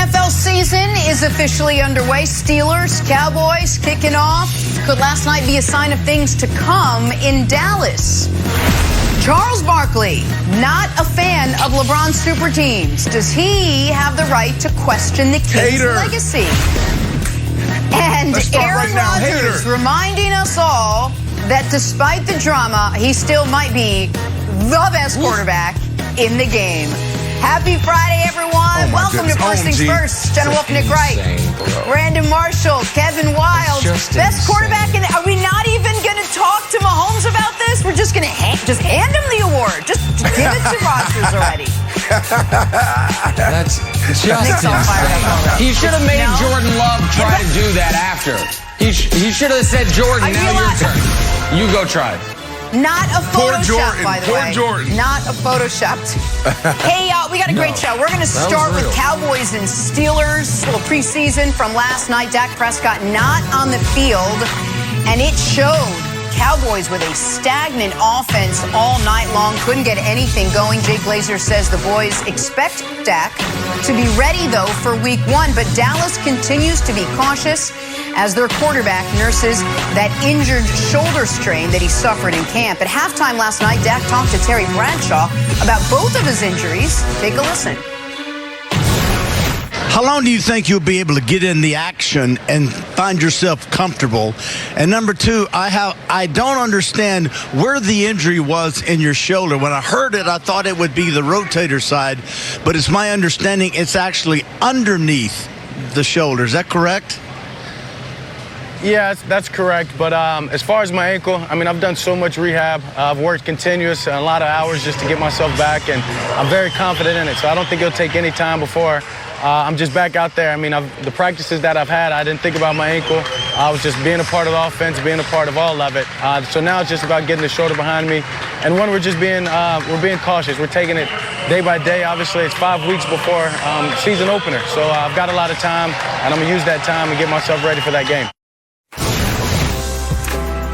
NFL season is officially underway. Steelers, Cowboys kicking off. Could last night be a sign of things to come in Dallas? Charles Barkley, not a fan of LeBron's super teams. Does he have the right to question the kid's legacy? And Aaron Rodgers reminding us all that despite the drama, he still might be the best quarterback in the game. Happy Friday, everyone. Welcome to First Things First. Jenna Wolfe, Nick Wright, Brandon Marshall, Kevin Wild. Best quarterback in are we not even going to talk to Mahomes about this? We're just going to hand him the award. Just give it to Rodgers already. That's just insane. He should have made Jordan Love try to do that after. He should have said, Jordan, now your turn. You go try. Not a Photoshop, by the way. Poor Jordan. Not a Photoshop. Hey, we got a great show. We're going to start with Cowboys and Steelers. A little preseason from last night. Dak Prescott not on the field, and it showed. Cowboys with a stagnant offense all night long. Couldn't get anything going. Jay Glazer says the boys expect Dak to be ready, though, for week one. But Dallas continues to be cautious as their quarterback nurses that injured shoulder strain that he suffered in camp. At halftime last night, Dak talked to Terry Bradshaw about both of his injuries. Take a listen. How long do you think you'll be able to get in the action and find yourself comfortable? And number two, I don't understand where the injury was in your shoulder. When I heard it, I thought it would be the rotator side, but it's my understanding it's actually underneath the shoulder. Is that correct? Yeah, that's correct. But as far as my ankle, I mean, I've done so much rehab. I've worked continuous a lot of hours just to get myself back, and I'm very confident in it. So I don't think it'll take any time before I'm just back out there. I mean, the practices that I've had, I didn't think about my ankle. I was just being a part of the offense, being a part of all of it. So now it's just about getting the shoulder behind me. And when we're just being cautious. We're taking it day by day. Obviously, it's 5 weeks before season opener. So I've got a lot of time, and I'm going to use that time and get myself ready for that game.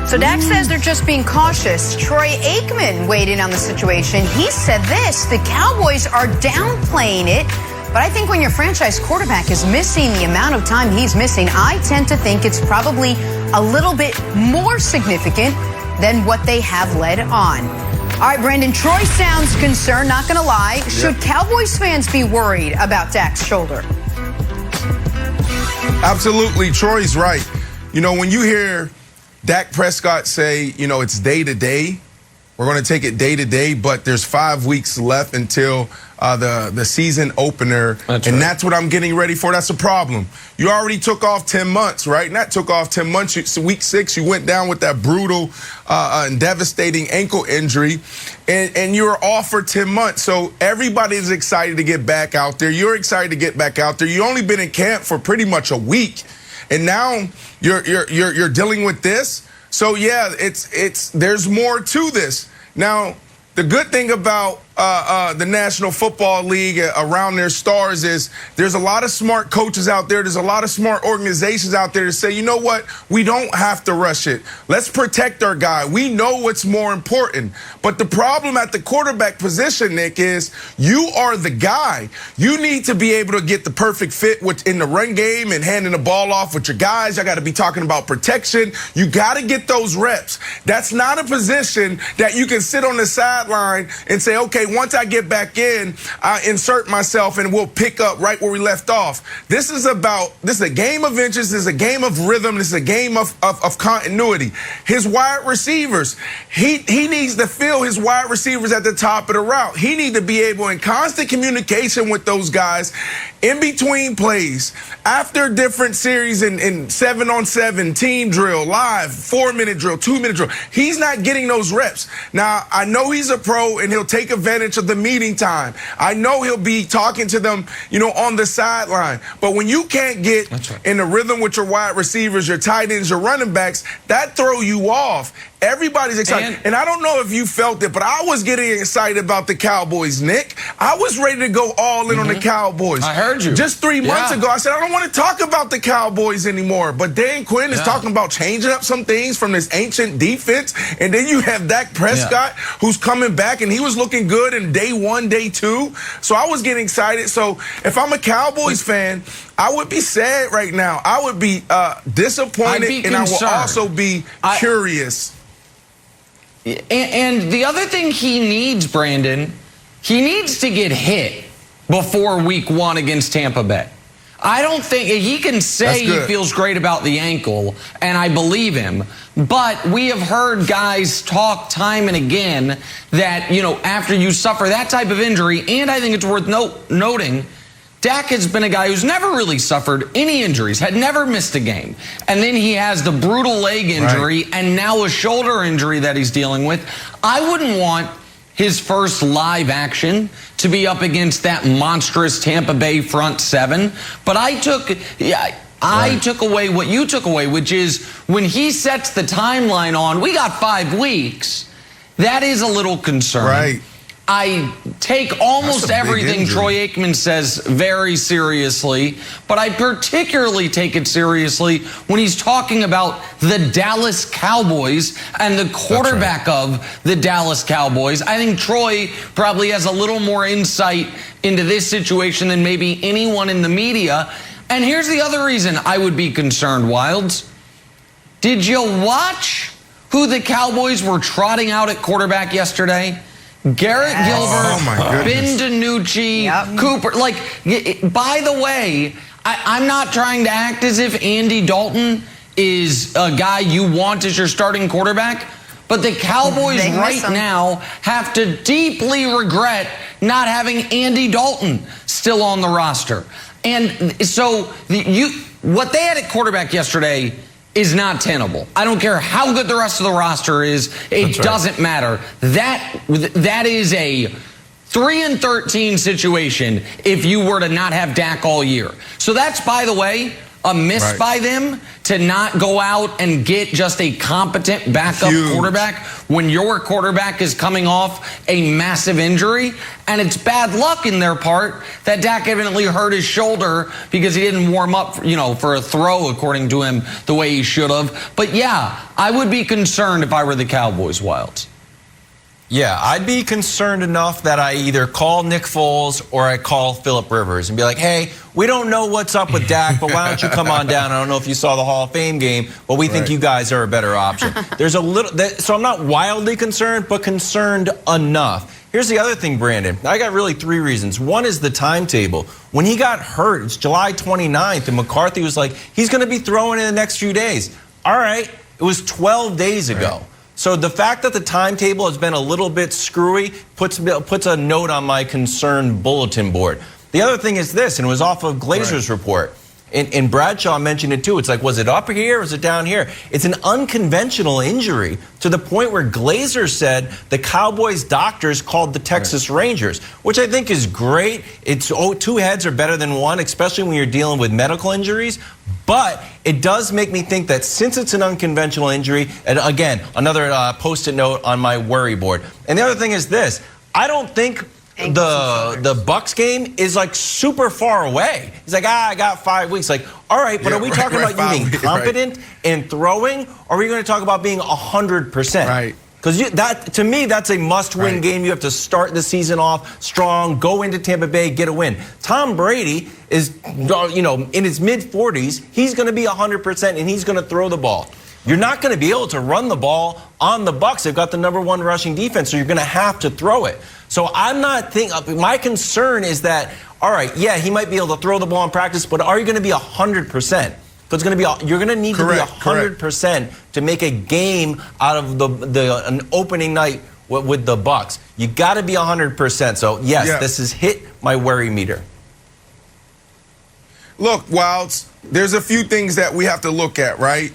So Dak says they're just being cautious. Troy Aikman weighed in on the situation. He said this: the Cowboys are downplaying it. But I think when your franchise quarterback is missing the amount of time he's missing, I tend to think it's probably a little bit more significant than what they have led on. All right, Brandon, Troy sounds concerned, not going to lie. Should Cowboys fans be worried about Dak's shoulder? Absolutely. Troy's right. You know, when you hear Dak Prescott say, you know, it's day to day, we're going to take it day to day, but there's 5 weeks left until the season opener. That's what I'm getting ready for. That's a problem. You already took off 10 months, right? And that took off 10 months. Week 6, you went down with that brutal and devastating ankle injury, and you're off for 10 months. So everybody's excited to get back out there. You're excited to get back out there. You've only been in camp for pretty much a week, and now you're dealing with this. So yeah, there's more to this. Now, the good thing about the National Football League around their stars is there's a lot of smart coaches out there. There's a lot of smart organizations out there to say, you know what? We don't have to rush it. Let's protect our guy. We know what's more important. But the problem at the quarterback position, Nick, is you are the guy. You need to be able to get the perfect fit in the run game and handing the ball off with your guys. I got to be talking about protection. You got to get those reps. That's not a position that you can sit on the sideline and say, okay, once I get back in, I insert myself and we'll pick up right where we left off. This is a game of inches. This is a game of rhythm. This is a game of continuity. His wide receivers, he needs to feel his wide receivers at the top of the route. He needs to be able in constant communication with those guys in between plays, after different series in 7-on-7, team drill, live, 4-minute drill, 2-minute drill. He's not getting those reps. Now, I know he's a pro and he'll take advantage of the meeting time. I know he'll be talking to them, you know, on the sideline. But when you can't get in the rhythm with your wide receivers, your tight ends, your running backs, that throw you off. Everybody's excited. And I don't know if you felt it, but I was getting excited about the Cowboys, Nick. I was ready to go all in on the Cowboys. I heard you. Just 3 months ago, I said, I don't want to talk about the Cowboys anymore. But Dan Quinn is talking about changing up some things from this ancient defense. And then you have Dak Prescott, who's coming back, and he was looking good in day 1, day 2. So I was getting excited. So if I'm a Cowboys fan, I would be sad right now. I would be disappointed, and I will also be curious. And the other thing he needs, Brandon, he needs to get hit before week 1 against Tampa Bay. I don't think he can say he feels great about the ankle, and I believe him. But we have heard guys talk time and again that, you know, after you suffer that type of injury, and I think it's worth noting, Dak has been a guy who's never really suffered any injuries, had never missed a game. And then he has the brutal leg injury and now a shoulder injury that he's dealing with. I wouldn't want his first live action to be up against that monstrous Tampa Bay front 7. But I took away what you took away, which is when he sets the timeline on, we got 5 weeks. That is a little concerning. Right. I take almost everything Troy Aikman says very seriously, but I particularly take it seriously when he's talking about the Dallas Cowboys and the quarterback of the Dallas Cowboys. I think Troy probably has a little more insight into this situation than maybe anyone in the media. And here's the other reason I would be concerned, Wilds. Did you watch who the Cowboys were trotting out at quarterback yesterday? Garrett Gilbert, Ben DiNucci, Cooper. Like, by the way, I'm not trying to act as if Andy Dalton is a guy you want as your starting quarterback, but the Cowboys right now have to deeply regret not having Andy Dalton still on the roster. And so what they had at quarterback yesterday is not tenable. I don't care how good the rest of the roster is. It doesn't matter. That is a 3-13 situation if you were to not have Dak all year. So that's, by the way, a miss by them to not go out and get just a competent backup quarterback when your quarterback is coming off a massive injury. And it's bad luck in their part that Dak evidently hurt his shoulder because he didn't warm up, you know, for a throw, according to him, the way he should have. But yeah, I would be concerned if I were the Cowboys, Wilds. Yeah, I'd be concerned enough that I either call Nick Foles or I call Phillip Rivers and be like, hey, we don't know what's up with Dak, but why don't you come on down? I don't know if you saw the Hall of Fame game, but we think you guys are a better option. There's a little, so I'm not wildly concerned, but concerned enough. Here's the other thing, Brandon. I got really 3 reasons. One is the timetable. When he got hurt, it's July 29th, and McCarthy was like, he's going to be throwing in the next few days. All right, it was 12 days ago. So the fact that the timetable has been a little bit screwy puts a note on my concern bulletin board. The other thing is this, and it was off of Glazer's report. And Bradshaw mentioned it too. It's like, was it up here or was it down here? It's an unconventional injury to the point where Glazer said the Cowboys doctors called the Texas Rangers, which I think is great. It's 2 heads are better than 1, especially when you're dealing with medical injuries. But it does make me think that since it's an unconventional injury, and again, another post-it note on my worry board. And the other thing is this, I don't think the Bucks game is like super far away. He's like, I got 5 weeks. Like, all right, but are we talking about you being competent in throwing, or are we going to talk about being 100%? Right. Because that, to me, that's a must-win game. You have to start the season off strong, go into Tampa Bay, get a win. Tom Brady is, you know, in his mid-40s. He's going to be 100%, and he's going to throw the ball. You're not going to be able to run the ball on the Bucs. They've got the #1 rushing defense, so you're going to have to throw it. So I'm not thinking. My concern is that, all right, yeah, he might be able to throw the ball in practice, but are you going to be 100%? It's going to be, you're going to need to be 100% to make a game out of an opening night with the Bucs. You got to be 100%. So yes, this has hit my worry meter. Look, Wilds, there's a few things that we have to look at, right?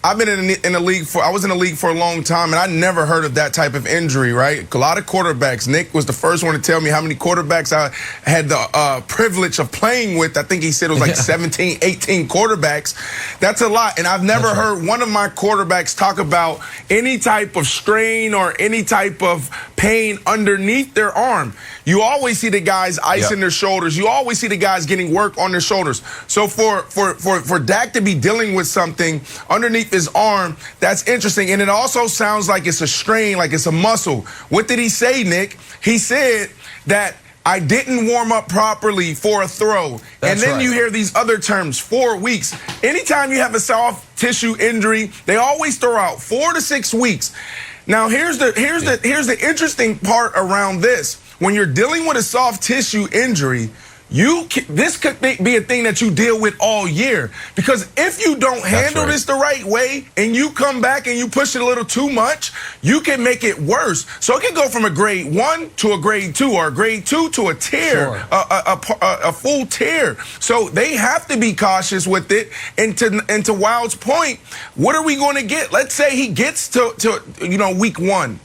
I've been in the league I was in the league for a long time, and I never heard of that type of injury, right? A lot of quarterbacks. Nick was the first one to tell me how many quarterbacks I had the privilege of playing with. I think he said it was like 17, 18 quarterbacks. That's a lot. And I've never heard one of my quarterbacks talk about any type of strain or any type of pain underneath their arm. You always see the guys icing their shoulders. You always see the guys getting work on their shoulders. So for Dak to be dealing with something underneath his arm, that's interesting. And it also sounds like it's a strain, like it's a muscle. What did he say, Nick? He said that I didn't warm up properly for a throw. And then you hear these other terms, 4 weeks. Anytime you have a soft tissue injury, they always throw out 4 to 6 weeks. Now here's the interesting part around this. When you're dealing with a soft tissue injury, this could be a thing that you deal with all year. Because if you don't handle this the right way and you come back and you push it a little too much, you can make it worse. So it can go from a grade 1 to a grade 2 or a grade 2 to a tear, a full tear. So they have to be cautious with it. And to Wild's point, what are we going to get? Let's say he gets to week 1.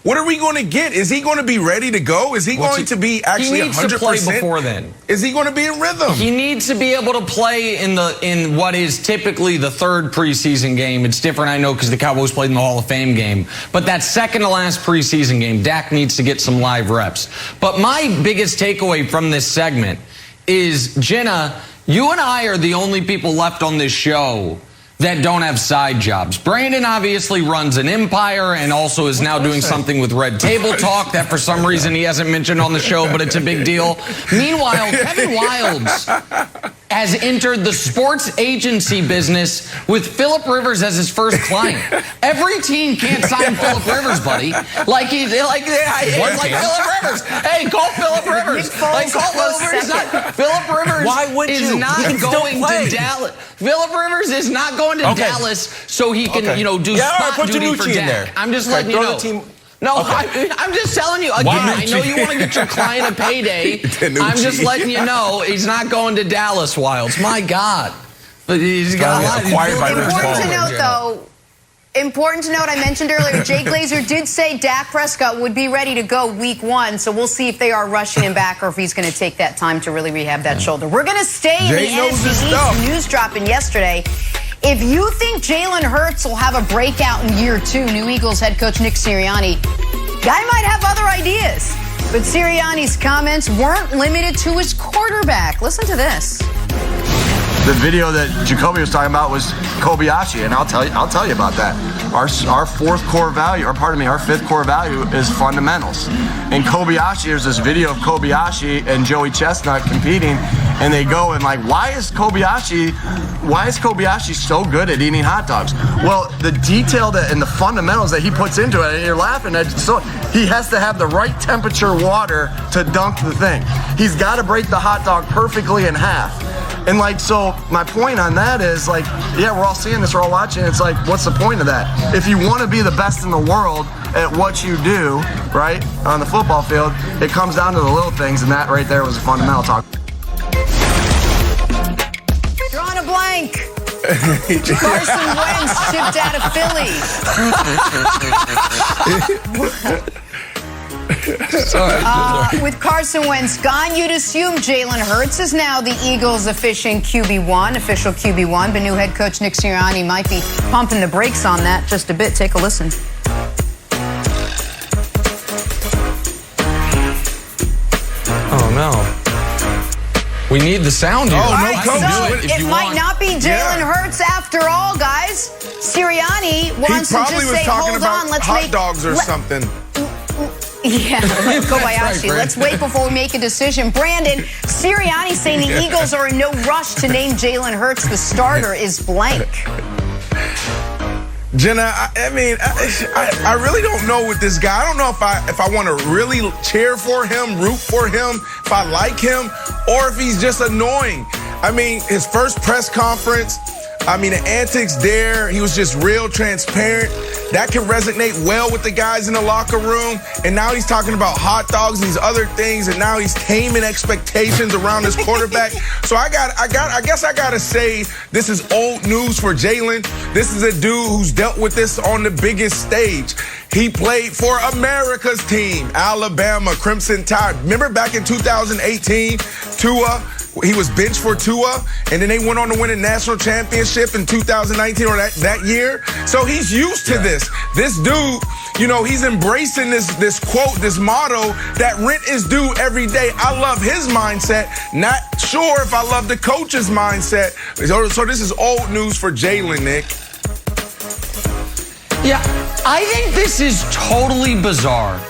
What are we going to get? Is he going to be ready to go? Is he going to be actually 100%? He needs to play before then. Is he going to be in rhythm? He needs to be able to play in what is typically the third preseason game. It's different, I know, because the Cowboys played in the Hall of Fame game. But that second to last preseason game, Dak needs to get some live reps. But my biggest takeaway from this segment is, Jenna, you and I are the only people left on this show that don't have side jobs. Brandon obviously runs an empire and also is now doing something with Red Table Talk that for some reason he hasn't mentioned on the show, but it's a big deal. Meanwhile, Kevin Wildes has entered the sports agency business with Phillip Rivers as his first client. Every team can't sign Phillip Rivers, buddy. Like Phillip Rivers. Hey, call Phillip Rivers. Like call Phillip Rivers. Phillip Rivers is not going to Dallas. Phillip Rivers is not going to Dallas so he can, do spot duty for Dak. I'm just letting you know. No, I'm just telling you. Again, I know you want to get your client a payday. I'm just letting you know he's not going to Dallas, Wildes. My God. But he's got a lot. Important to note, I mentioned earlier, Jay Glazer did say Dak Prescott would be ready to go week 1, so we'll see if they are rushing him back or if he's going to take that time to really rehab that shoulder. We're going to stay in the NFC East. News dropping yesterday. If you think Jalen Hurts will have a breakout in year 2, new Eagles head coach Nick Sirianni, guy might have other ideas. But Sirianni's comments weren't limited to his quarterback. Listen to this. The video that Jacoby was talking about was Kobayashi, and I'll tell you about that. Our fifth core value is fundamentals. And Kobayashi, there's this video of Kobayashi and Joey Chestnut competing, and they go and why is Kobayashi so good at eating hot dogs? Well, the detail and the fundamentals that he puts into it, and you're laughing at, so he has to have the right temperature water to dunk the thing. He's got to break the hot dog perfectly in half. And so my point on that is we're all seeing this, we're all watching. It's what's the point of that? If you want to be the best in the world at what you do, right, on the football field, it comes down to the little things, and that right there was a fundamental talk. Drawing a blank. Carson Wentz shipped out of Philly. With Carson Wentz gone, you'd assume Jalen Hurts is now the Eagles' official QB1, but new head coach Nick Sirianni might be pumping the brakes on that just a bit. Take a listen. Oh, no. We need the sound here. It might not be Jalen Hurts after all, guys. Sirianni wants to just say, hold on, let's hot dogs or something. Yeah, Kobayashi. Let's wait before we make a decision. Brandon, Sirianni saying the Eagles are in no rush to name Jalen Hurts the starter is blank. Jenna, I really don't know with this guy. I don't know if I want to really cheer for him, root for him, if I like him, or if he's just annoying. His first press conference, the antics there, he was just real transparent. that can resonate well with the guys in the locker room. And now he's talking about hot dogs and these other things, and now he's taming expectations around his quarterback. So I guess I gotta say this is old news for Jalen. This is a dude who's dealt with this on the biggest stage. He played for America's team, Alabama, Crimson Tide. Remember back in 2018, Tua, he was benched for Tua, and then they went on to win a national championship in 2019 or that year. So he's used to this. This dude, you know, he's embracing this quote, this motto that rent is due every day. I love his mindset. Not sure if I love the coach's mindset. So this is old news for Jalen, Nick. Yeah, I think this is totally bizarre,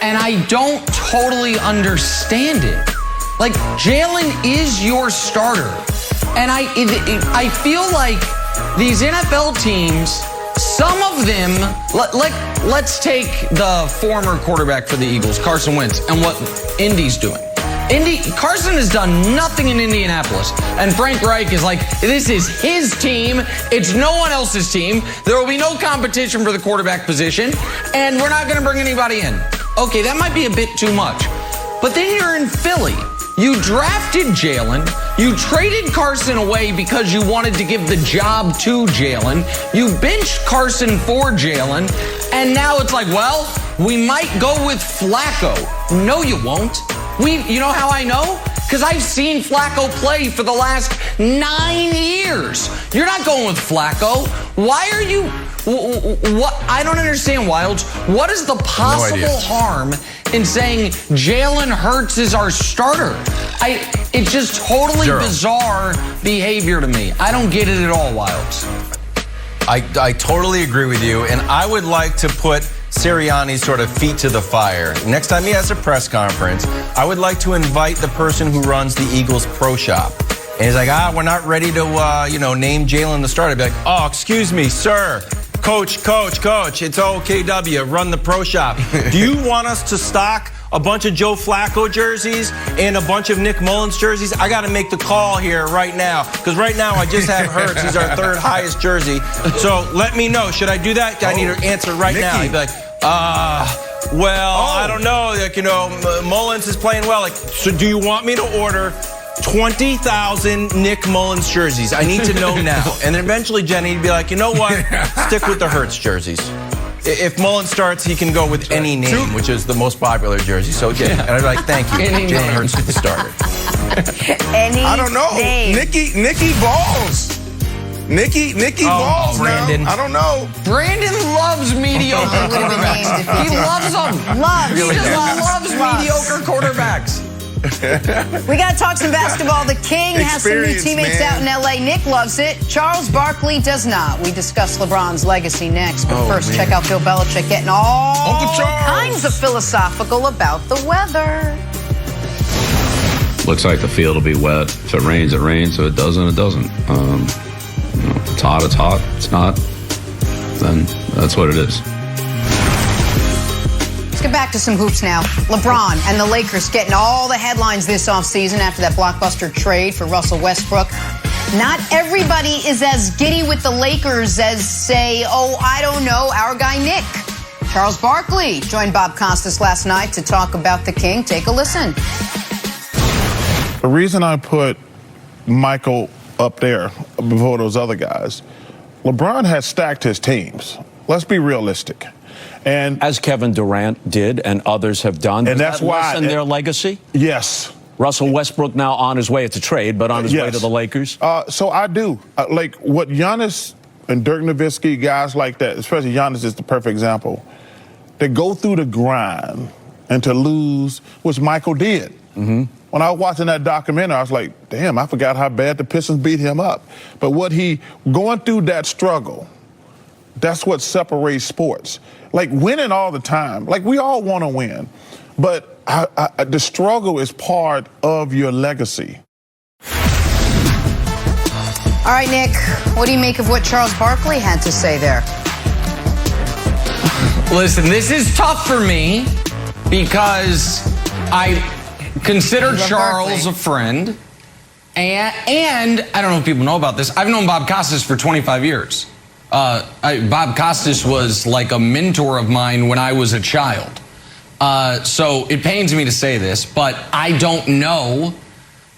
and I don't totally understand it. Like, Jalen is your starter, and I feel like these NFL teams, some of them, let's take the former quarterback for the Eagles, Carson Wentz, and what Indy's doing. Carson has done nothing in Indianapolis, and Frank Wright is like, this is his team, it's no one else's team, there will be no competition for the quarterback position, and we're not going to bring anybody in. Okay, that might be a bit too much, but then you're in Philly. You drafted Jalen, you traded Carson away because you wanted to give the job to Jalen, you benched Carson for Jalen, and now it's like, well, we might go with Flacco. No, you won't. You know how I know? Because I've seen Flacco play for the last 9 years. You're not going with Flacco. Why are you... What? I don't understand, Wilds. What is the possible harm in saying Jalen Hurts is our starter? It's just totally bizarre behavior to me. I don't get it at all, Wilds. I totally agree with you, and I would like to put Sirianni's sort of feet to the fire. Next time he has a press conference, I would like to invite the person who runs the Eagles Pro Shop. And he's like, we're not ready to, name Jalen the starter. I'd be like, oh, excuse me, sir. Coach, it's OKW, run the Pro Shop. Do you want us to stock a bunch of Joe Flacco jerseys and a bunch of Nick Mullins jerseys? I got to make the call here right now, because right now I just have Hurts. He's our third highest jersey. So let me know. Should I do that? I need an answer right now. He'd be like, I don't know. Mullins is playing well. So do you want me to order 20,000 Nick Mullins jerseys? I need to know now. And then eventually Jenny would be like, you know what? Stick with the Hurts jerseys. If Mullins starts, he can go with any name, which is the most popular jersey. So, yeah. And I'd be like, thank you. Jalen Hurts is the starter. I don't know. Nikki Balls. Nikki Balls, Brandon. Now. I don't know. Brandon loves mediocre quarterbacks. He loves them. He loves mediocre quarterbacks. We got to talk some basketball. The King has some new teammates out in L.A. Nick loves it. Charles Barkley does not. We discuss LeBron's legacy next. But first, check out Bill Belichick getting all kinds of philosophical about the weather. Looks like the field will be wet. If it rains, it rains. If it doesn't, it doesn't. If it's hot, it's hot. If it's not, then that's what it is. Get back to some hoops now. LeBron and the Lakers getting all the headlines this offseason after that blockbuster trade for Russell Westbrook. Not everybody is as giddy with the Lakers as, say, I don't know, our guy Nick. Charles Barkley joined Bob Costas last night to talk about the King. Take a listen. The reason I put Michael up there before those other guys, LeBron has stacked his teams. Let's be realistic. And as Kevin Durant did and others have done. And that's why lessen their legacy? Yes. Russell Westbrook now on his way. It's a trade, but on his way to the Lakers? So I do. Like what Giannis and Dirk Nowitzki, guys like that, especially Giannis is the perfect example. They go through the grind and to lose, which Michael did. Mm-hmm. When I was watching that documentary, I was like, damn, I forgot how bad the Pistons beat him up. But going through that struggle, that's what separates sports. Like winning all the time, like we all want to win, but the struggle is part of your legacy. All right, Nick, what do you make of what Charles Barkley had to say there? Listen, this is tough for me because I consider Charles a friend, and I don't know if people know about this, I've known Bob Costas for 25 years. Bob Costas was like a mentor of mine when I was a child. So it pains me to say this, but I don't know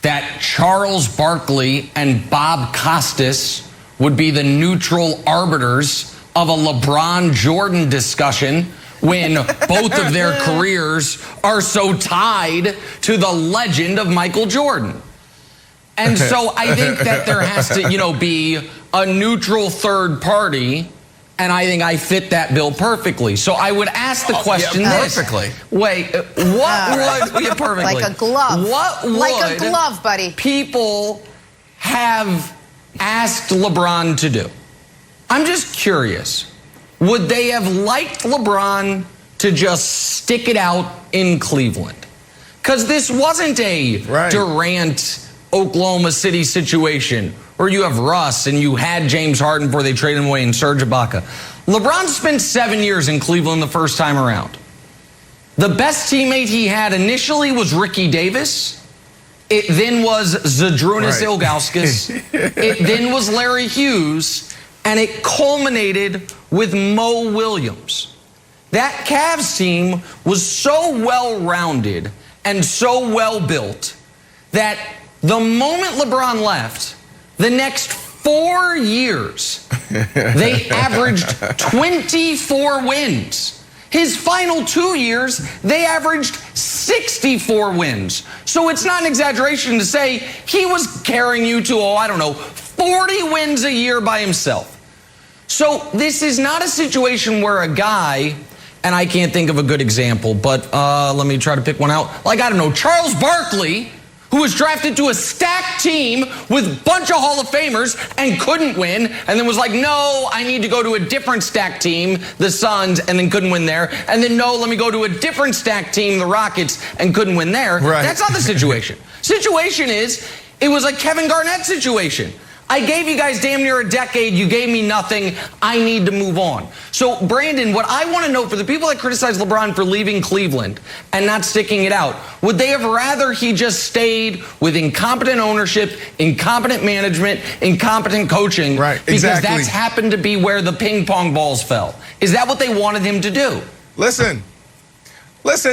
that Charles Barkley and Bob Costas would be the neutral arbiters of a LeBron Jordan discussion when both of their careers are so tied to the legend of Michael Jordan. And so I think that there has to, be a neutral third party, and I think I fit that bill perfectly. So I would ask the question perfectly. Wait, what would... perfectly. Like a glove. What would... Like a glove, buddy. ...people have asked LeBron to do? I'm just curious. Would they have liked LeBron to just stick it out in Cleveland? Because this wasn't a Durant, Oklahoma City situation where you have Russ and you had James Harden before they traded him away and Serge Ibaka. LeBron spent 7 years in Cleveland the first time around. The best teammate he had initially was Ricky Davis. It then was Zydrunas Ilgauskas. It then was Larry Hughes. And it culminated with Mo Williams. That Cavs team was so well-rounded and so well-built that the moment LeBron left, the next 4 years, they averaged 24 wins. His final 2 years, they averaged 64 wins. So it's not an exaggeration to say he was carrying you to, 40 wins a year by himself. So this is not a situation where a guy, and I can't think of a good example, but let me try to pick one out. Charles Barkley, who was drafted to a stacked team with a bunch of Hall of Famers and couldn't win, and then was like, no, I need to go to a different stacked team, the Suns, and then couldn't win there. And then, no, let me go to a different stacked team, the Rockets, and couldn't win there. Right. That's not the situation. Situation is, it was a Kevin Garnett situation. I gave you guys damn near a decade. You gave me nothing. I need to move on. So, Brandon, what I want to know for the people that criticize LeBron for leaving Cleveland and not sticking it out, would they have rather he just stayed with incompetent ownership, incompetent management, incompetent coaching? Right, because exactly. that's happened to be where the ping pong balls fell. Is that what they wanted him to do? Listen,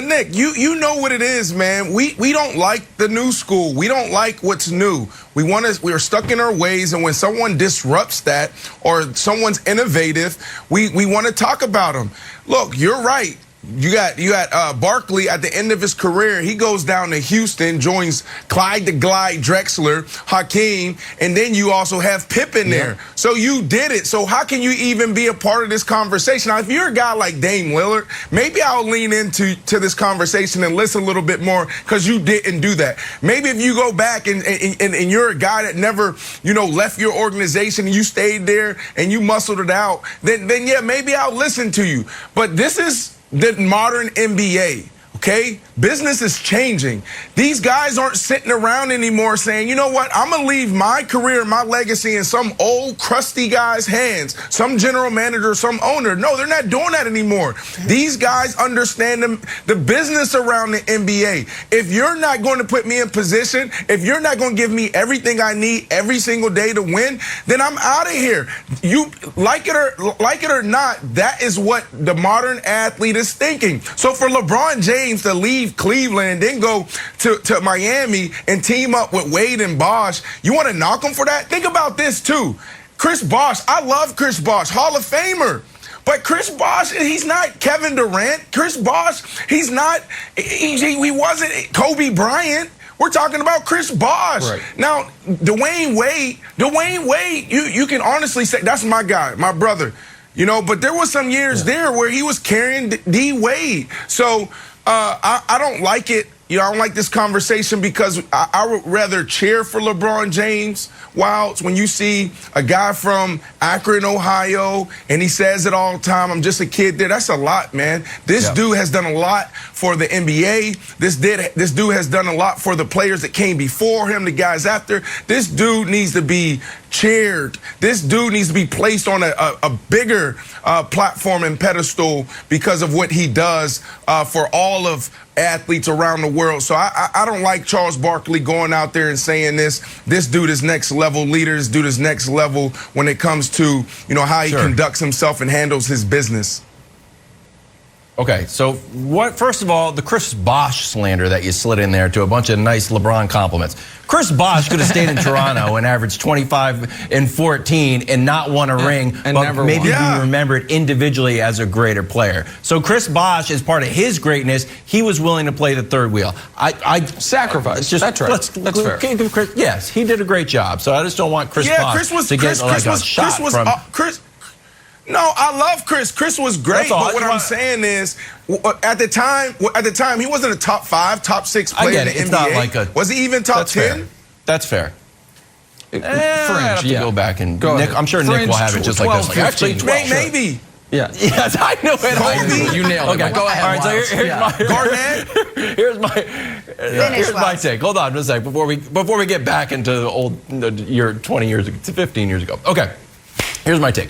Nick, you know what it is, man. We don't like the new school. We don't like what's new. We are stuck in our ways, and when someone disrupts that or someone's innovative, we want to talk about them. Look, you're right. You got Barkley at the end of his career. He goes down to Houston, joins Clyde the Glide Drexler, Hakeem, and then you also have Pippen there. So you did it. So how can you even be a part of this conversation? Now, if you're a guy like Dame Lillard, maybe I'll lean into this conversation and listen a little bit more because you didn't do that. Maybe if you go back and you're a guy that never, left your organization and you stayed there and you muscled it out, then yeah, maybe I'll listen to you. But this is the modern NBA, okay? Business is changing. These guys aren't sitting around anymore saying, you know what, I'm going to leave my career, my legacy in some old crusty guy's hands, some general manager, some owner. No, they're not doing that anymore. These guys understand the business around the NBA. If you're not going to put me in position, if you're not going to give me everything I need every single day to win, then I'm out of here. You like it or not, that is what the modern athlete is thinking. So for LeBron James to leave Cleveland and then go to Miami and team up with Wade and Bosh, you want to knock him for that? Think about this too. Chris Bosh, I love Chris Bosh, Hall of Famer. But Chris Bosh, he's not Kevin Durant. Chris Bosh, he's not, he wasn't Kobe Bryant. We're talking about Chris Bosh. Right. Now, Dwayne Wade, you can honestly say that's my guy, my brother. But there was some years there where he was carrying D Wade. So I don't like it. I don't like this conversation because I would rather cheer for LeBron James. When you see a guy from Akron, Ohio, and he says it all the time, I'm just a kid there. That's a lot, man. This dude has done a lot for the NBA. This dude has done a lot for the players that came before him, the guys after. This dude needs to be cheered. This dude needs to be placed on a bigger platform and pedestal because of what he does for all of athletes around the world. So I don't like Charles Barkley going out there and saying this. This dude is next level leader. This dude is next level when it comes to, you know, how he conducts himself and handles his business. Okay, so first of all, the Chris Bosh slander that you slid in there to a bunch of nice LeBron compliments. Chris Bosh could have stayed in Toronto and averaged 25 and 14 and not won a ring, and but never maybe won. be remembered individually as a greater player. So Chris Bosh, as part of his greatness, he was willing to play the third wheel. I sacrifice. That's right. That's fair. Yes, he did a great job. So I just don't want Chris Bosh to get a shot from. No, I love Chris. Chris was great, but what I'm saying is, at the time, he wasn't a top 5, top 6 player in the NBA. It's not like a. Was he even top 10? That's fair. Fringe, I have to go back and Nick. I'm sure Nick will have it just 12, like this. Like, actually, 12, maybe. Yeah. Yes, I know it. Kobe. You nailed it. Okay, Go ahead. All right, so here's my take. Hold on just a sec before we get back into the old 20 years ago, 15 years ago. Okay, here's my take.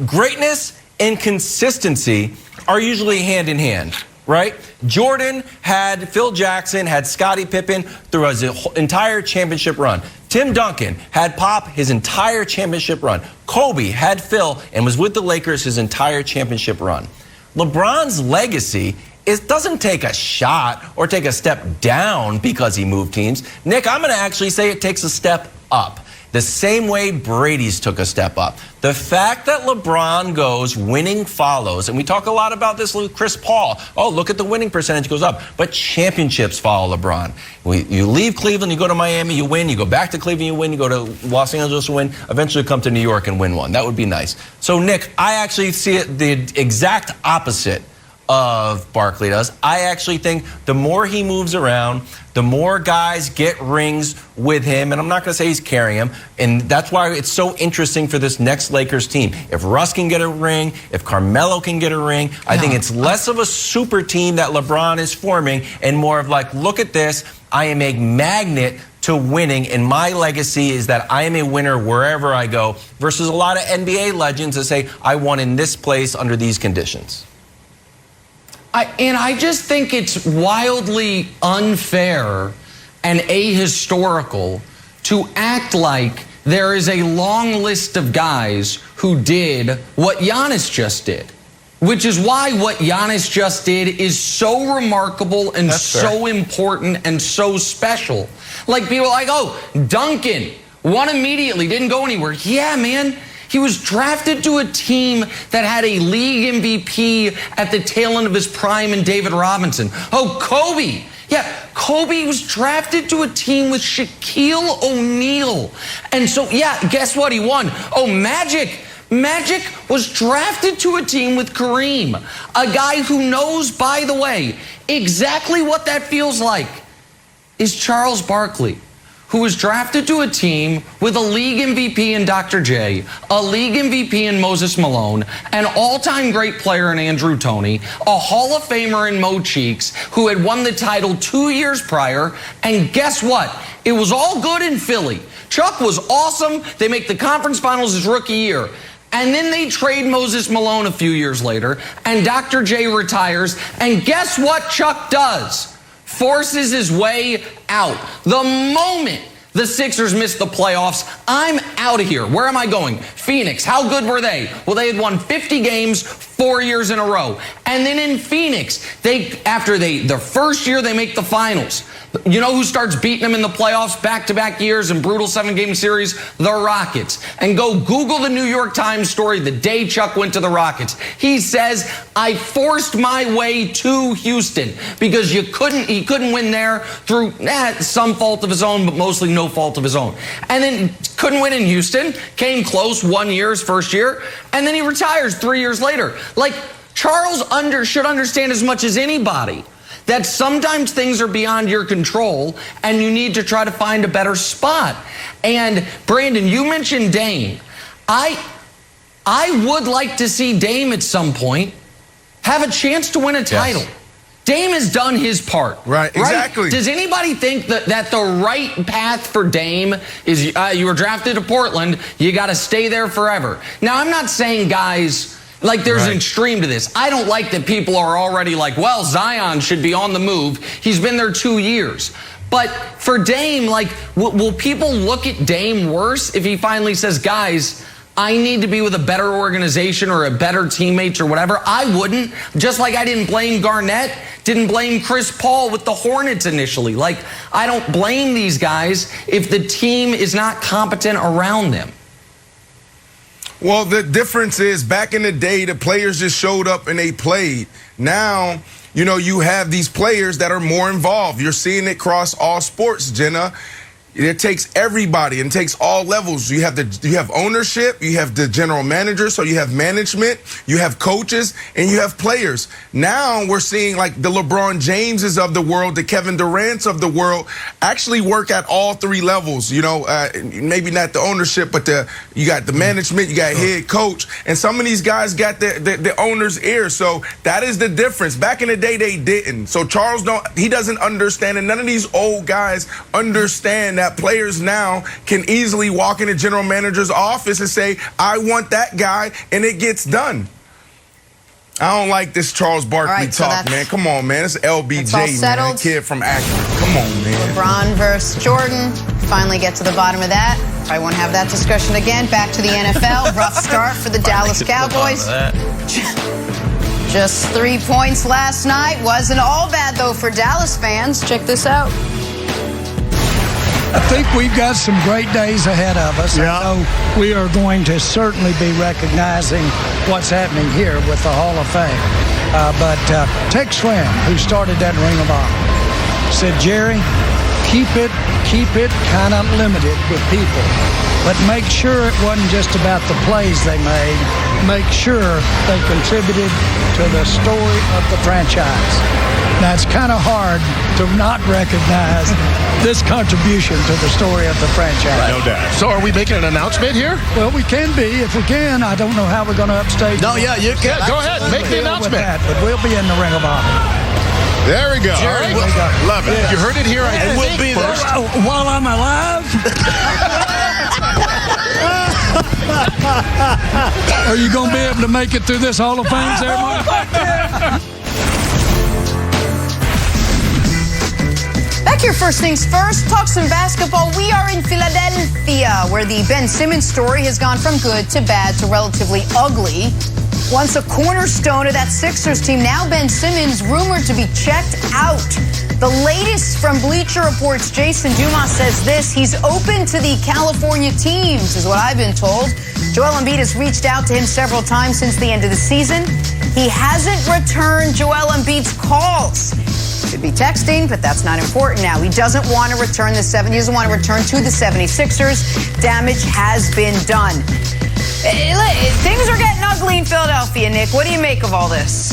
Greatness and consistency are usually hand in hand, right? Jordan had Phil Jackson, had Scottie Pippen through his entire championship run. Tim Duncan had Pop his entire championship run. Kobe had Phil and was with the Lakers his entire championship run. LeBron's legacy doesn't take a shot or take a step down because he moved teams. Nick, I'm going to actually say it takes a step up. The same way Brady's took a step up. The fact that LeBron goes, winning follows, and we talk a lot about this with Chris Paul. Oh, look at the winning percentage goes up. But championships follow LeBron. You leave Cleveland, you go to Miami, you win. You go back to Cleveland, you win. You go to Los Angeles, you win. Eventually come to New York and win one. That would be nice. So, Nick, I actually see it the exact opposite of Barkley does. I actually think the more he moves around, the more guys get rings with him, and I'm not going to say he's carrying him, and that's why it's so interesting for this next Lakers team. If Russ can get a ring, if Carmelo can get a ring, I think it's less of a super team that LeBron is forming and more of like, look at this, I am a magnet to winning, and my legacy is that I am a winner wherever I go, versus a lot of NBA legends that say, I won in this place under these conditions. I just think it's wildly unfair and ahistorical to act like there is a long list of guys who did what Giannis just did, which is why what Giannis just did is so remarkable and so important and so special. Like, people are like, oh, Duncan won immediately, didn't go anywhere. Yeah, man. He was drafted to a team that had a league MVP at the tail end of his prime in David Robinson. Oh, Kobe. Yeah, Kobe was drafted to a team with Shaquille O'Neal. And so, yeah, guess what? He won. Oh, Magic. Magic was drafted to a team with Kareem, a guy who knows, by the way, exactly what that feels like is Charles Barkley, who was drafted to a team with a league MVP in Dr. J, a league MVP in Moses Malone, an all-time great player in Andrew Toney, a Hall of Famer in Mo Cheeks, who had won the title 2 years prior, and guess what? It was all good in Philly. Chuck was awesome. They make the conference finals his rookie year. And then they trade Moses Malone a few years later, and Dr. J retires, and guess what Chuck does? Forces his way out. The moment the Sixers missed the playoffs, I'm out of here. Where am I going? Phoenix. How good were they? Well, they had won 50 games 4 years in a row. And then in Phoenix, the first year they make the finals. You know who starts beating them in the playoffs back-to-back years in brutal 7-game series? The Rockets. And go Google the New York Times story the day Chuck went to the Rockets. He says, I forced my way to Houston because he couldn't win there through some fault of his own, but mostly no fault of his own. And then couldn't win in Houston, came close 1 year, his first year, and then he retires 3 years later. Like, Charles should understand as much as anybody that sometimes things are beyond your control and you need to try to find a better spot. And Brandon, you mentioned Dame. I would like to see Dame at some point have a chance to win a title. Dame has done his part. Right, exactly. Does anybody think that the right path for Dame is you were drafted to Portland, you got to stay there forever? Now, I'm not saying, guys, like there's an extreme to this. I don't like that people are already like, well, Zion should be on the move. He's been there 2 years. But for Dame, like, will people look at Dame worse if he finally says, guys, I need to be with a better organization or a better teammates or whatever? I wouldn't. Just like I didn't blame Garnett, didn't blame Chris Paul with the Hornets initially. Like, I don't blame these guys if the team is not competent around them. Well, the difference is back in the day, the players just showed up and they played. Now, you know, you have these players that are more involved. You're seeing it across all sports, Jenna. It takes everybody and takes all levels. You have ownership, you have the general manager, so you have management, you have coaches, and you have players. Now we're seeing like the LeBron Jameses of the world, the Kevin Durant's of the world actually work at all three levels. You know, maybe not the ownership, but you got the management, you got head coach, and some of these guys got the owner's ear. So that is the difference. Back in the day, they didn't. So Charles doesn't understand, and none of these old guys understand that players now can easily walk in a general manager's office and say, I want that guy, and it gets done. I don't like this Charles Barkley talk, man. Come on, man. It's LBJ, man. A kid from Akron. Come on, man. LeBron versus Jordan. Finally get to the bottom of that. I won't have that discussion again. Back to the NFL. Rough start for the Dallas Cowboys. Just 3 points last night. Wasn't all bad, though, for Dallas fans. Check this out. I think we've got some great days ahead of us. Yeah. I know we are going to certainly be recognizing what's happening here with the Hall of Fame. But Tex Schramm, who started that Ring of Honor, said, Jerry, keep it kind of limited with people, but make sure it wasn't just about the plays they made. Make sure they contributed to the story of the franchise. Now, it's kind of hard to not recognize this contribution to the story of the franchise. No doubt. So are we making an announcement here? Well, we can be. If we can, I don't know how we're going to upstage. No, yeah, you can. Go ahead, make the announcement. But we'll be in the Ring of Honor. There we go. Jerry, all right. Love it. Yeah. You heard it here. And we'll be there while I'm alive. Are you going to be able to make it through this Hall of Fame ceremony? Back here, first things first, talk some basketball. We are in Philadelphia, where the Ben Simmons story has gone from good to bad to relatively ugly. Once a cornerstone of that Sixers team, now Ben Simmons rumored to be checked out. The latest from Bleacher Report's Jason Dumas says this: he's open to the California teams, is what I've been told. Joel Embiid has reached out to him several times since the end of the season. He hasn't returned Joel Embiid's calls. Should be texting, but that's not important now. He doesn't want to return to the 76ers. Damage has been done. Things are getting ugly in Philadelphia, Nick. What do you make of all this?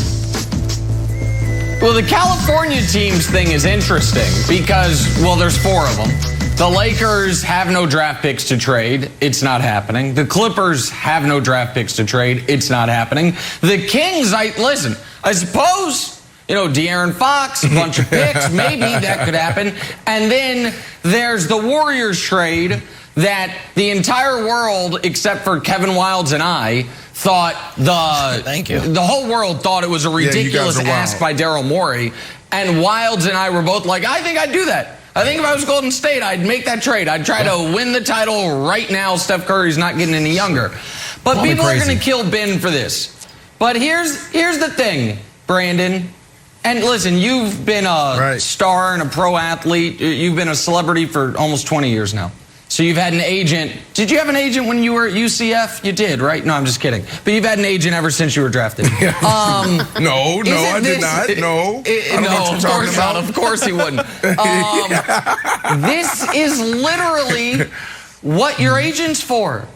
Well, the California teams thing is interesting because, well, there's four of them. The Lakers have no draft picks to trade. It's not happening. The Clippers have no draft picks to trade. It's not happening. The Kings, I suppose, you know, De'Aaron Fox, a bunch of picks, maybe that could happen. And then there's the Warriors trade that the entire world, except for Kevin Wildes and I, thought the whole world thought it was a ridiculous ask by Daryl Morey. And Wildes and I were both like, I think I'd do that. I think if I was Golden State, I'd make that trade. I'd try to win the title right now. Steph Curry's not getting any younger. But people are going to kill Ben for this. But here's the thing, Brandon. And listen, you've been a star and a pro athlete. You've been a celebrity for almost 20 years now. So you've had an agent. Did you have an agent when you were at UCF? You did, right? No, I'm just kidding. But you've had an agent ever since you were drafted. No, I did not. No. No, of course not. Of course he wouldn't. This is literally what your agent's for.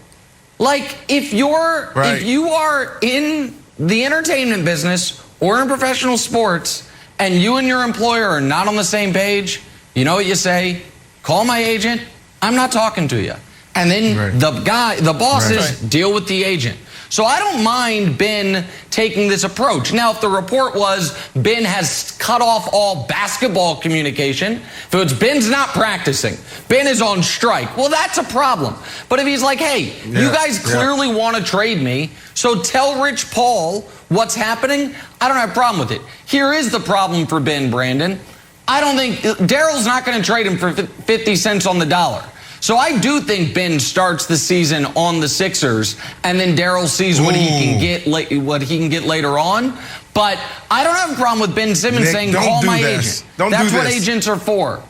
Like, if you are in the entertainment business or in professional sports and you and your employer are not on the same page, you know what you say? Call my agent. I'm not talking to you. And then the bosses deal with the agent. So I don't mind Ben taking this approach. Now, if the report was Ben has cut off all basketball communication, if it's Ben's not practicing, Ben is on strike, well, that's a problem. But if he's like, hey, you guys clearly want to trade me, so tell Rich Paul what's happening, I don't have a problem with it. Here is the problem for Ben, Brandon. I don't think Daryl's not going to trade him for 50 cents on the dollar. So I do think Ben starts the season on the Sixers, and then Daryl sees what he can get later on. But I don't have a problem with Ben Simmons saying, "Call my agent." That's what agents are for.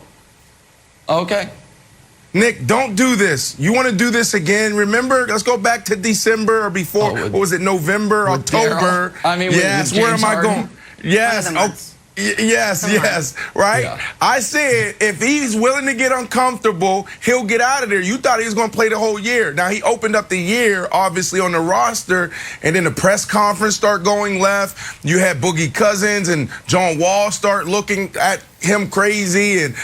Okay. Nick, don't do this. You want to do this again? Remember, let's go back to December or before. What was it? November, October. I mean, yes. Where am I going? Yes. Yes, right? Yeah. I said if he's willing to get uncomfortable, he'll get out of there. You thought he was going to play the whole year. Now, he opened up the year, obviously, on the roster, and then the press conference start going left. You had Boogie Cousins and John Wall start looking at him crazy and,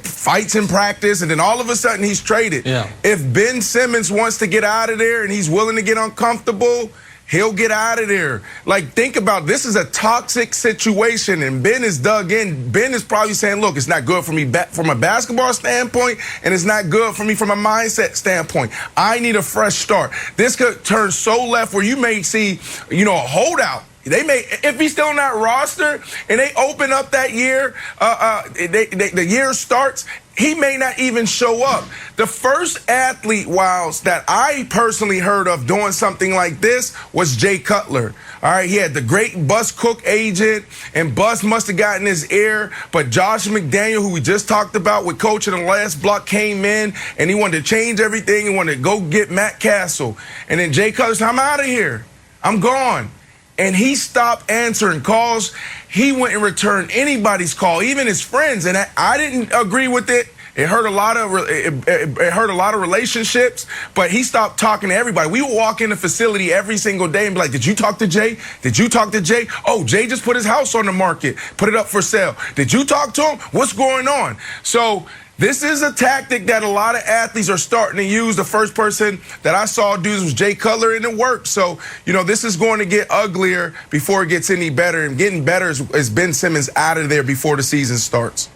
fights in practice, and then all of a sudden he's traded. Yeah. If Ben Simmons wants to get out of there and he's willing to get uncomfortable, he'll get out of there. Like, think about this is a toxic situation, and Ben is dug in. Ben is probably saying, look, it's not good for me from a basketball standpoint, and it's not good for me from a mindset standpoint. I need a fresh start. This could turn so left where you may see, a holdout. They may, if he's still on that roster and they open up that year, the year starts, he may not even show up. The first athlete, Wiles, that I personally heard of doing something like this was Jay Cutler. All right, he had the great Bus Cook agent, and Bus must have gotten his ear, but Josh McDaniel, who we just talked about with coach in the last block, came in, and he wanted to change everything. He wanted to go get Matt Castle. And then Jay Cutler said, I'm out of here. I'm gone. And he stopped answering calls. He wouldn't return anybody's call, even his friends. And I didn't agree with it. It hurt a lot of relationships, but he stopped talking to everybody. We would walk in the facility every single day and be like, did you talk to Jay? Did you talk to Jay? Oh, Jay just put his house on the market, put it up for sale. Did you talk to him? What's going on? So this is a tactic that a lot of athletes are starting to use. The first person that I saw do this was Jay Cutler, and it worked. So, this is going to get uglier before it gets any better. And getting better is Ben Simmons out of there before the season starts.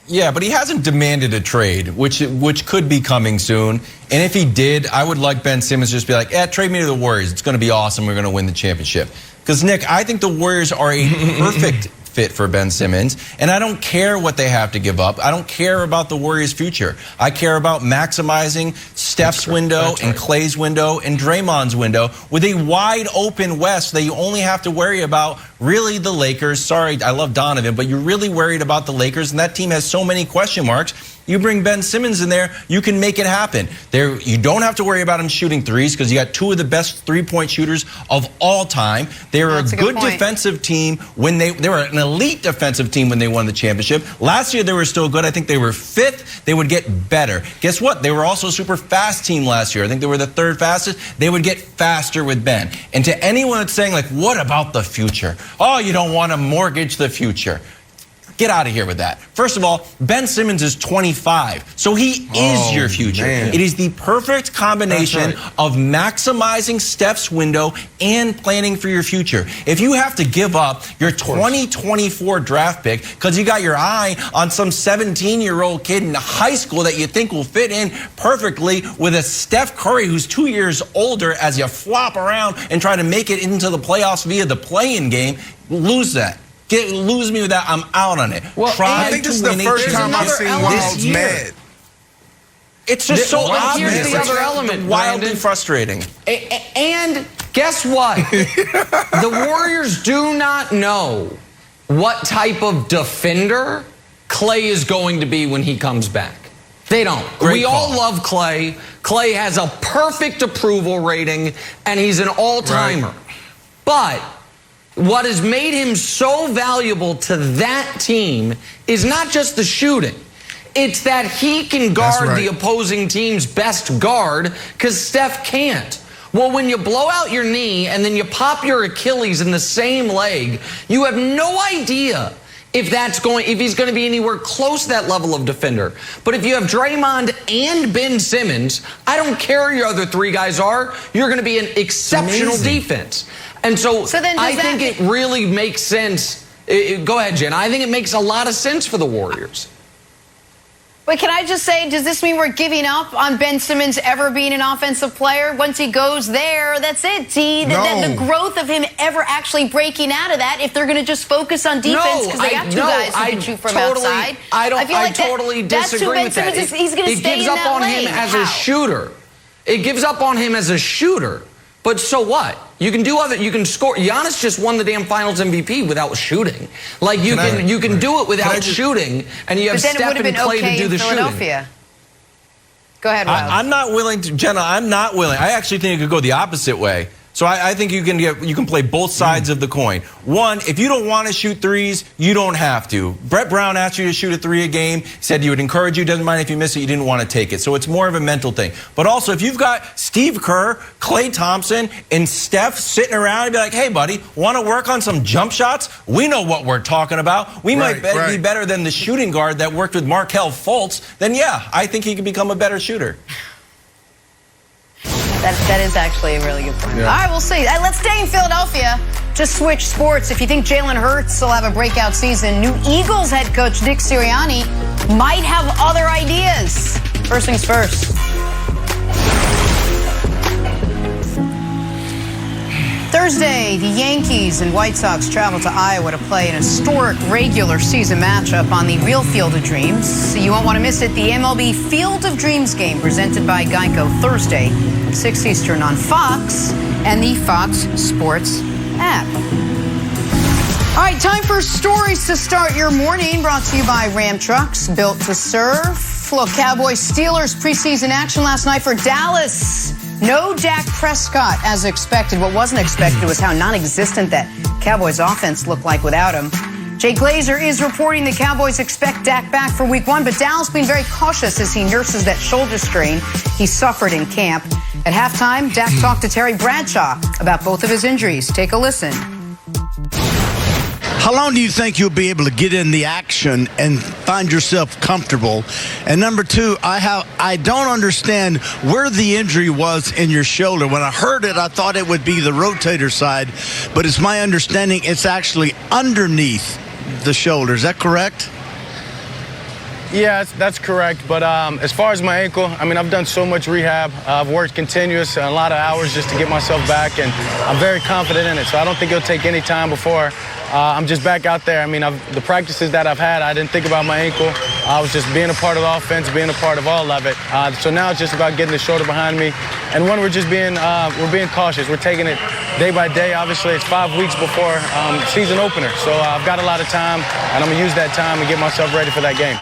Yeah, but he hasn't demanded a trade, which could be coming soon. And if he did, I would like Ben Simmons to just be like, trade me to the Warriors. It's going to be awesome. We're going to win the championship. Because, Nick, I think the Warriors are a perfect fit for Ben Simmons, and I don't care what they have to give up. I don't care about the Warriors' future. I care about maximizing Steph's window and Klay's window and Draymond's window with a wide open West that you only have to worry about really the Lakers. Sorry, I love Donovan, but you're really worried about the Lakers, and that team has so many question marks. You bring Ben Simmons in there, you can make it happen. You don't have to worry about him shooting threes because you got two of the best three-point shooters of all time. They were a good defensive team when they were an elite defensive team when they won the championship. Last year they were still good. I think they were fifth. They would get better. Guess what? They were also a super fast team last year. I think they were the third fastest. They would get faster with Ben. And to anyone that's saying, like, what about the future? Oh, you don't want to mortgage the future. Get out of here with that. First of all, Ben Simmons is 25, so he is your future. Man. It is the perfect combination of maximizing Steph's window and planning for your future. If you have to give up your 2024 draft pick because you got your eye on some 17-year-old kid in high school that you think will fit in perfectly with a Steph Curry who's 2 years older as you flop around and try to make it into the playoffs via the play-in game, lose that. Lose me with that. I'm out on it. Well, I think this is the first time I've seen Wiles mad. It's just so obvious. Here's the other element, wildly frustrating. And guess what? The Warriors do not know what type of defender Klay is going to be when he comes back. They don't. We all love Klay. Klay has a perfect approval rating, and he's an all-timer. Right. But what has made him so valuable to that team is not just the shooting. It's that he can guard the opposing team's best guard because Steph can't. Well, when you blow out your knee and then you pop your Achilles in the same leg, you have no idea if he's going to be anywhere close to that level of defender. But if you have Draymond and Ben Simmons, I don't care who your other three guys are, you're going to be an exceptional defense. And so then I think it really makes sense. Go ahead, Jen. I think it makes a lot of sense for the Warriors. Wait, can I just say, does this mean we're giving up on Ben Simmons ever being an offensive player? Once he goes there, that's it, T. The growth of him ever actually breaking out of that, if they're going to just focus on defense because they got two guys who can shoot from outside. I totally disagree with that. He's going to stay in that lane. It gives up on him as a shooter. It gives up on him as a shooter. But so what? You can score. Giannis just won the damn Finals MVP without shooting. Like you can do it without shooting, and you have Steph and Clay to do the shooting. Go ahead, Wild. I'm not willing to, Jenna. I'm not willing. I actually think it could go the opposite way. So I think you can play both sides of the coin. One, if you don't want to shoot threes, you don't have to. Brett Brown asked you to shoot a 3 a game. He said he would encourage you. Doesn't mind if you miss it. You didn't want to take it. So it's more of a mental thing. But also, if you've got Steve Kerr, Klay Thompson, and Steph sitting around and be like, hey, buddy, want to work on some jump shots? We know what we're talking about. We might be better than the shooting guard that worked with Markelle Fultz. Then, yeah, I think he can become a better shooter. That is actually a really good point. Yeah. All right, we'll see. Let's stay in Philadelphia. Just switch sports. If you think Jalen Hurts will have a breakout season, new Eagles head coach Nick Sirianni might have other ideas. First things first. Thursday, the Yankees and White Sox travel to Iowa to play an historic regular season matchup on the real Field of Dreams. You won't want to miss it. The MLB Field of Dreams game presented by Geico Thursday, 6 Eastern on Fox and the Fox Sports app. All right, time for stories to start your morning, brought to you by Ram Trucks, built to serve. Look, Cowboys Steelers preseason action last night for Dallas. No Dak Prescott as expected. What wasn't expected was how non-existent that Cowboys offense looked like without him. Jay Glazer is reporting the Cowboys expect Dak back for week 1, but Dallas being very cautious as he nurses that shoulder strain he suffered in camp. At halftime, Dak talked to Terry Bradshaw about both of his injuries. Take a listen. How long do you think you'll be able to get in the action and find yourself comfortable? And number two, I don't understand where the injury was in your shoulder. When I heard it, I thought it would be the rotator side, but it's my understanding it's actually underneath the shoulder. Is that correct? Yeah, that's correct. But as far as my ankle, I mean, I've done so much rehab. I've worked continuous, a lot of hours just to get myself back, and I'm very confident in it. So I don't think it'll take any time before I'm just back out there. I mean, the practices that I've had, I didn't think about my ankle. I was just being a part of the offense, being a part of all of it. So now it's just about getting the shoulder behind me. And when we're just being cautious. We're taking it day by day. Obviously, it's 5 weeks before season opener. So I've got a lot of time, and I'm going to use that time and get myself ready for that game.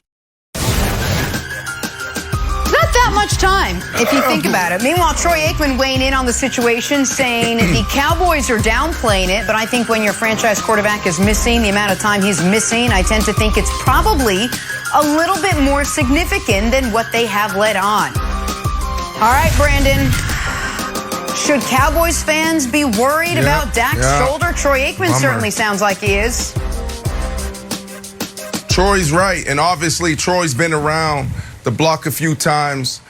That much time, if you think about it. Meanwhile, Troy Aikman weighing in on the situation, saying the Cowboys are downplaying it, but I think when your franchise quarterback is missing, the amount of time he's missing, I tend to think it's probably a little bit more significant than what they have let on. All right, Brandon. Should Cowboys fans be worried about Dak's shoulder? Troy Aikman certainly sounds like he is. Troy's right, and obviously Troy's been around the block a few times.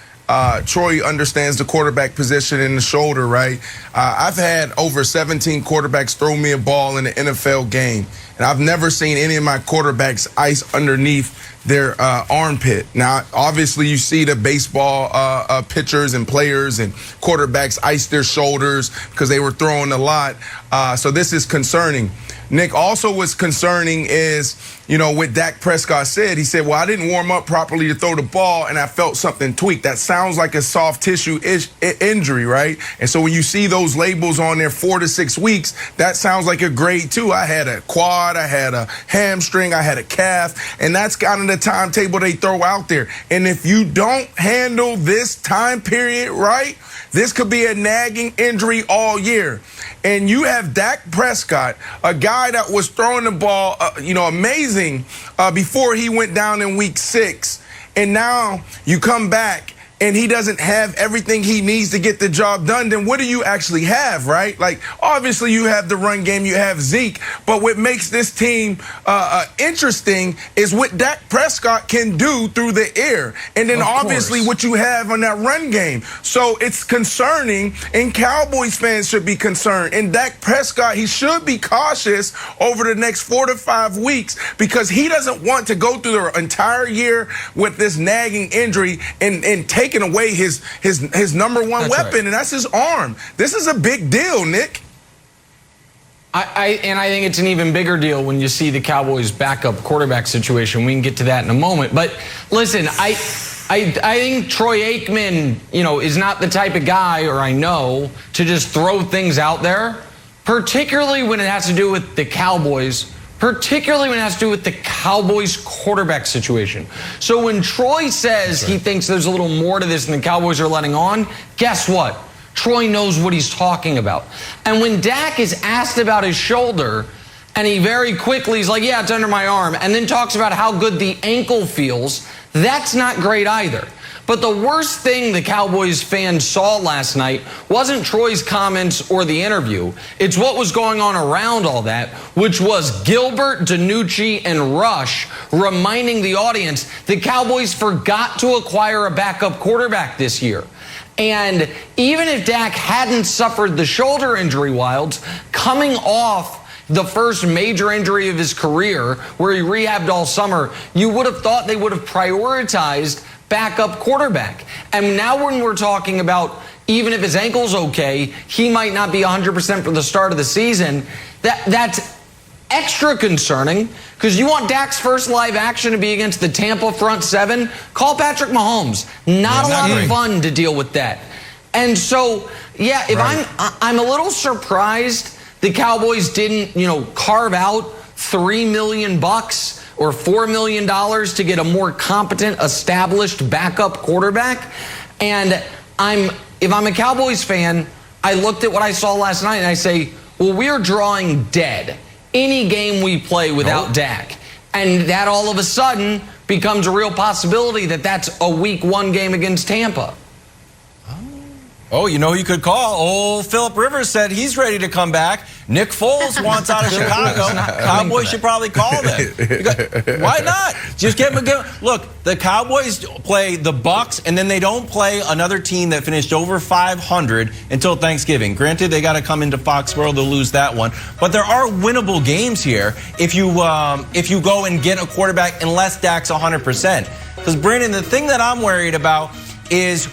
Troy understands the quarterback position in the shoulder, right? I've had over 17 quarterbacks throw me a ball in an NFL game, and I've never seen any of my quarterbacks ice underneath their armpit. Now, obviously, you see the baseball pitchers and players and quarterbacks ice their shoulders because they were throwing a lot. So this is concerning. Nick, also what's concerning is, what Dak Prescott said. He said, well, I didn't warm up properly to throw the ball, and I felt something tweak. That sounds like a soft tissue injury, right? And so when you see those labels on there 4 to 6 weeks, that sounds like a grade 2. I had a quad, I had a hamstring, I had a calf, and that's kind of the timetable they throw out there. And if you don't handle this time period right, this could be a nagging injury all year. And you have Dak Prescott, a guy that was throwing the ball, amazing before he went down in week 6. And now you come back and he doesn't have everything he needs to get the job done, then what do you actually have, right? Like, obviously you have the run game, you have Zeke, but what makes this team interesting is what Dak Prescott can do through the air. And then obviously what you have on that run game. So it's concerning, and Cowboys fans should be concerned. And Dak Prescott, he should be cautious over the next 4 to 5 weeks because he doesn't want to go through the entire year with this nagging injury and taking away his number one weapon, and that's his arm. This is a big deal, Nick. I think it's an even bigger deal when you see the Cowboys' backup quarterback situation. We can get to that in a moment. But listen, I think Troy Aikman, is not the type of guy, or I know, to just throw things out there, particularly when it has to do with the Cowboys. Particularly when it has to do with the Cowboys quarterback situation. So when Troy says he thinks there's a little more to this than the Cowboys are letting on, guess what? Troy knows what he's talking about. And when Dak is asked about his shoulder, and he very quickly is like, yeah, it's under my arm, and then talks about how good the ankle feels, that's not great either. But the worst thing the Cowboys fans saw last night wasn't Troy's comments or the interview. It's what was going on around all that, which was Gilbert, DiNucci, and Rush reminding the audience the Cowboys forgot to acquire a backup quarterback this year. And even if Dak hadn't suffered the shoulder injury, Wilds, coming off the first major injury of his career, where he rehabbed all summer, you would have thought they would have prioritized backup quarterback. And now when we're talking about even if his ankle's okay, he might not be 100% for the start of the season, that's extra concerning because you want Dak's first live action to be against the Tampa front seven. Call Patrick Mahomes. Not a lot of fun to deal with that. And so, yeah, if I'm a little surprised the Cowboys didn't, carve out $3 million or $4 million to get a more competent, established backup quarterback. And if I'm a Cowboys fan, I looked at what I saw last night and I say, well, we're drawing dead any game we play without Dak. And that all of a sudden becomes a real possibility that that's a week 1 game against Tampa. Oh, you could call. Old Philip Rivers said he's ready to come back. Nick Foles wants out of Chicago. Cowboys should probably call them. Why not? Just get him a game. Look, the Cowboys play the Bucs, and then they don't play another team that finished over 500 until Thanksgiving. Granted, they got to come into Foxborough to lose that one, but there are winnable games here if you go and get a quarterback unless Dak's 100%. Because Brandon, the thing that I'm worried about is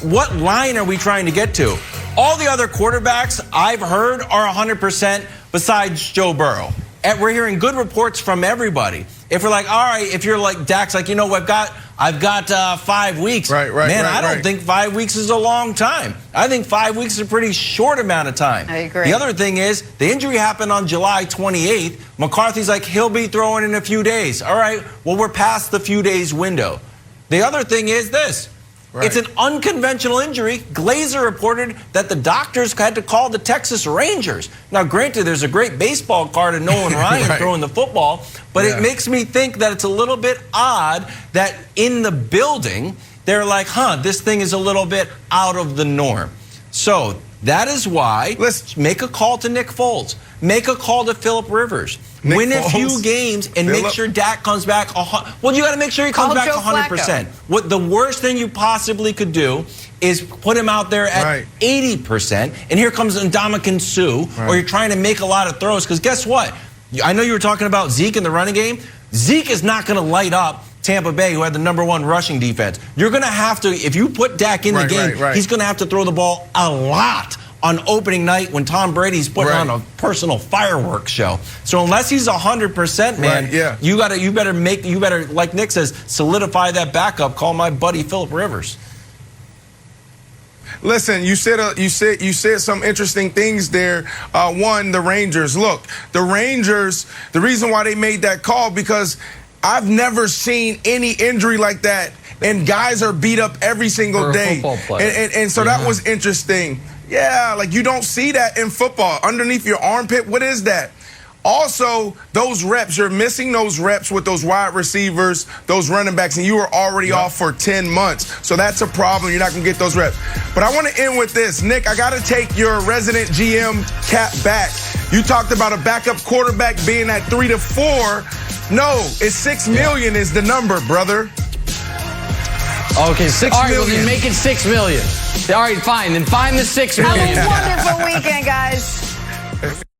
what line are we trying to get to? All the other quarterbacks I've heard are 100% besides Joe Burrow. And we're hearing good reports from everybody. If we're like, all right, if you're like Dak's like, I've got 5 weeks. Man, I don't think 5 weeks is a long time. I think 5 weeks is a pretty short amount of time. I agree. The other thing is, the injury happened on July 28th. McCarthy's like, he'll be throwing in a few days. All right, well, we're past the few days window. The other thing is this. It's an unconventional injury. Glazer reported that the doctors had to call the Texas Rangers. Now, granted, there's a great baseball card of Nolan Ryan throwing the football, but it makes me think that it's a little bit odd that in the building, they're like, this thing is a little bit out of the norm. So that is why let's make a call to Nick Foles. Make a call to Philip Rivers. Win a few games and make sure Dak comes back. Well, you got to make sure he comes back 100%. What the worst thing you possibly could do is put him out there at 80%. And here comes Ndamukong Suh, or you're trying to make a lot of throws. Because guess what? I know you were talking about Zeke in the running game. Zeke is not going to light up Tampa Bay, who had the #1 rushing defense. You're going to have to, if you put Dak in the game, he's going to have to throw the ball a lot on opening night when Tom Brady's putting on a personal fireworks show. So unless he's 100%, man, you better, like Nick says, solidify that backup. Call my buddy Philip Rivers. Listen, you said some interesting things there. One, the Rangers. Look, the Rangers, the reason why they made that call, because I've never seen any injury like that, and guys are beat up every single day. And so that was interesting. Yeah, like you don't see that in football. Underneath your armpit, what is that? Also, those reps, you're missing those reps with those wide receivers, those running backs, and you were already off for 10 months. So that's a problem. You're not going to get those reps. But I want to end with this. Nick, I got to take your resident GM cap back. You talked about a backup quarterback being at 3 to 4. No, it's $6 million is the number, brother. Okay, $6 million. All right, well, then make it $6 million. All right, fine. Then find the $6 million. Have a wonderful weekend, guys.